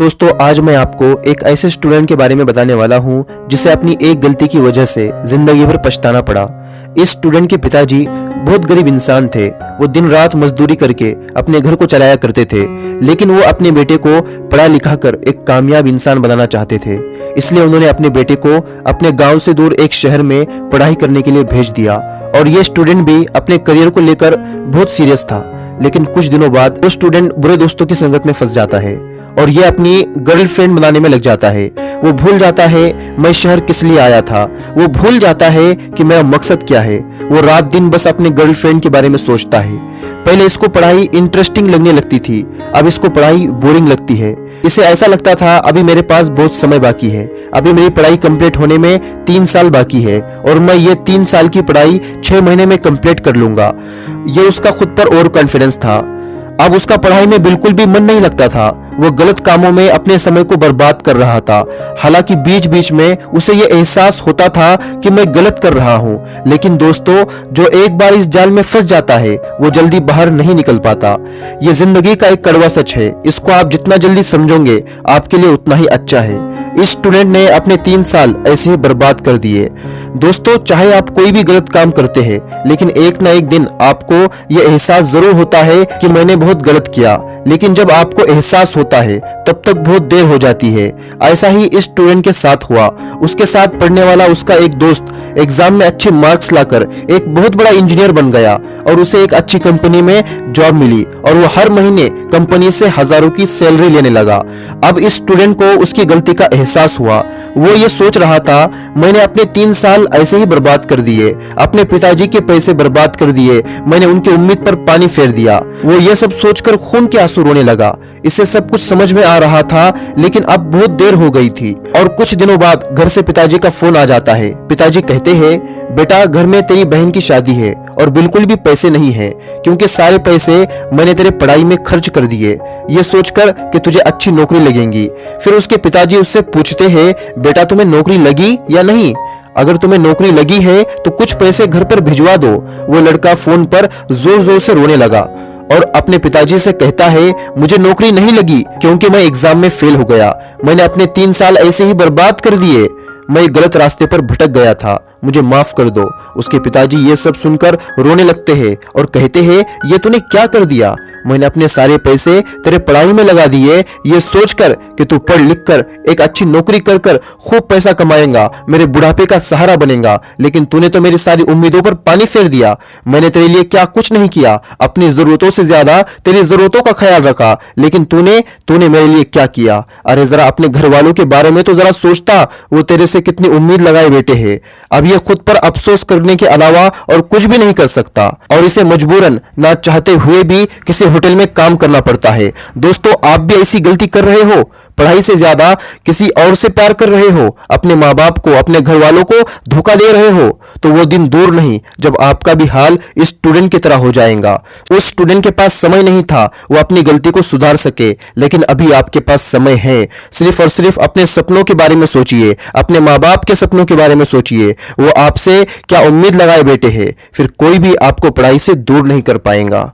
दोस्तों आज मैं आपको एक ऐसे स्टूडेंट के बारे में बताने वाला हूं जिसे अपनी एक गलती की वजह से जिंदगी भर पछताना पड़ा। इस स्टूडेंट के पिताजी बहुत गरीब इंसान थे। वो दिन रात मजदूरी करके अपने घर को चलाया करते थे, लेकिन वो अपने बेटे को पढ़ा लिखा कर एक कामयाब इंसान बनाना चाहते थे। इसलिए उन्होंने अपने बेटे को अपने गांव से दूर एक शहर में पढ़ाई करने के लिए भेज दिया। और ये स्टूडेंट भी अपने करियर को लेकर बहुत सीरियस था। लेकिन कुछ दिनों बाद वो स्टूडेंट बुरे दोस्तों की संगत में फंस जाता है और ये अपनी गर्लफ्रेंड बनाने में लग जाता है। वो भूल जाता है मैं शहर किस लिए आया था। वो भूल जाता है कि मेरा मकसद क्या है। वो रात दिन बस अपने गर्लफ्रेंड के बारे में सोचता है। पहले इसको पढ़ाई इंटरेस्टिंग लगने लगती थी, अब इसको पढ़ाई बोरिंग लगती है। इसे ऐसा लगता था अभी मेरे पास बहुत समय बाकी है, अभी मेरी पढ़ाई कंप्लीट होने में 3 साल बाकी है और मैं ये 3 साल की पढ़ाई 6 महीने में कंप्लीट कर लूंगा। ये उसका खुद पर ओवर कॉन्फिडेंस था। अब उसका पढ़ाई में बिल्कुल भी मन नहीं लगता था। वो गलत कामों में अपने समय को बर्बाद कर रहा था। हालांकि बीच बीच में उसे ये एहसास होता था कि मैं गलत कर रहा हूँ। लेकिन दोस्तों, जो एक बार इस जाल में फंस जाता है वो जल्दी बाहर नहीं निकल पाता। ये जिंदगी का एक कड़वा सच है। इसको आप जितना जल्दी समझोगे आपके लिए उतना ही अच्छा है। इस स्टूडेंट ने अपने 3 साल ऐसे ही बर्बाद कर दिए। दोस्तों, चाहे आप कोई भी गलत काम करते हैं, लेकिन एक ना एक दिन आपको ये एहसास जरूर होता है कि मैंने बहुत गलत किया। लेकिन जब आपको एहसास होता है तब तक बहुत देर हो जाती है। ऐसा ही इस स्टूडेंट के साथ हुआ। उसके साथ पढ़ने वाला उसका एक दोस्त एग्जाम में अच्छे मार्क्स लाकर एक बहुत बड़ा इंजीनियर बन गया और उसे एक अच्छी कंपनी में जॉब मिली और वो हर महीने कंपनी से हजारों की सैलरी लेने लगा। अब इस स्टूडेंट को उसकी गलती का एहसास हुआ। वो ये सोच रहा था मैंने अपने 3 साल ऐसे ही बर्बाद कर दिए, अपने पिताजी के पैसे बर्बाद कर दिए, मैंने उनकी उम्मीद पर पानी फेर दिया। वो ये सब सोचकर खून के आंसू रोने लगा। इसे सब कुछ समझ में आ रहा था, लेकिन अब बहुत देर हो गई थी। और कुछ दिनों बाद घर से पिताजी का फोन आ जाता है। पिताजी कहते हैं, बेटा घर में तेरी बहन की शादी है और बिल्कुल भी पैसे नहीं है, क्योंकि सारे पैसे मैंने तेरे पढ़ाई में खर्च कर दिए, ये सोचकर कि तुझे अच्छी नौकरी लगेगी। फिर उसके पिताजी उससे पूछते हैं, बेटा तुम्हें नौकरी लगी या नहीं? अगर तुम्हें नौकरी लगी है तो कुछ पैसे घर पर भिजवा दो। वो लड़का फोन पर जोर जोर से रोने लगा और अपने पिताजी से कहता है, मुझे नौकरी नहीं लगी क्योंकि मैं एग्जाम में फेल हो गया। मैंने अपने 3 साल ऐसे ही बर्बाद कर दिए। मैं गलत रास्ते पर भटक गया था, मुझे माफ कर दो। उसके पिताजी ये सब सुनकर रोने लगते हैं और कहते हैं, ये तूने क्या कर दिया? मैंने अपने सारे पैसे तेरे पढ़ाई में लगा दिए, ये सोचकर कि तू पढ़ लिख कर एक अच्छी नौकरी कर कर खूब पैसा कमाएगा, मेरे बुढ़ापे का सहारा बनेगा। लेकिन तूने तो मेरी सारी उम्मीदों पर पानी फेर दिया। मैंने तेरे लिए क्या कुछ नहीं किया, अपनी जरूरतों से ज्यादा तेरी जरूरतों का ख्याल रखा। लेकिन तूने मेरे लिए क्या किया? अरे जरा अपने घर वालों के बारे में तो जरा सोचता, वो तेरे से कितनी उम्मीद लगाए बैठे हैं। अब ये खुद पर अफसोस करने के अलावा और कुछ भी नहीं कर सकता और इसे मजबूरन ना चाहते हुए भी किसी होटल में काम करना पड़ता है। दोस्तों, आप भी ऐसी गलती कर रहे हो? पढ़ाई से ज्यादा किसी और से प्यार कर रहे हो? अपने माँ बाप को, अपने घर वालों को धोखा दे रहे हो? तो वो दिन दूर नहीं जब आपका भी हाल इस स्टूडेंट की तरह हो जाएगा। उस स्टूडेंट के पास समय नहीं था वो अपनी गलती को सुधार सके, लेकिन अभी आपके पास समय है। सिर्फ और सिर्फ अपने सपनों के बारे में सोचिए, अपने माँ बाप के सपनों के बारे में सोचिए। वो आपसे क्या उम्मीद लगाए बैठे हैं, फिर कोई भी आपको पढ़ाई से दूर नहीं कर पाएगा।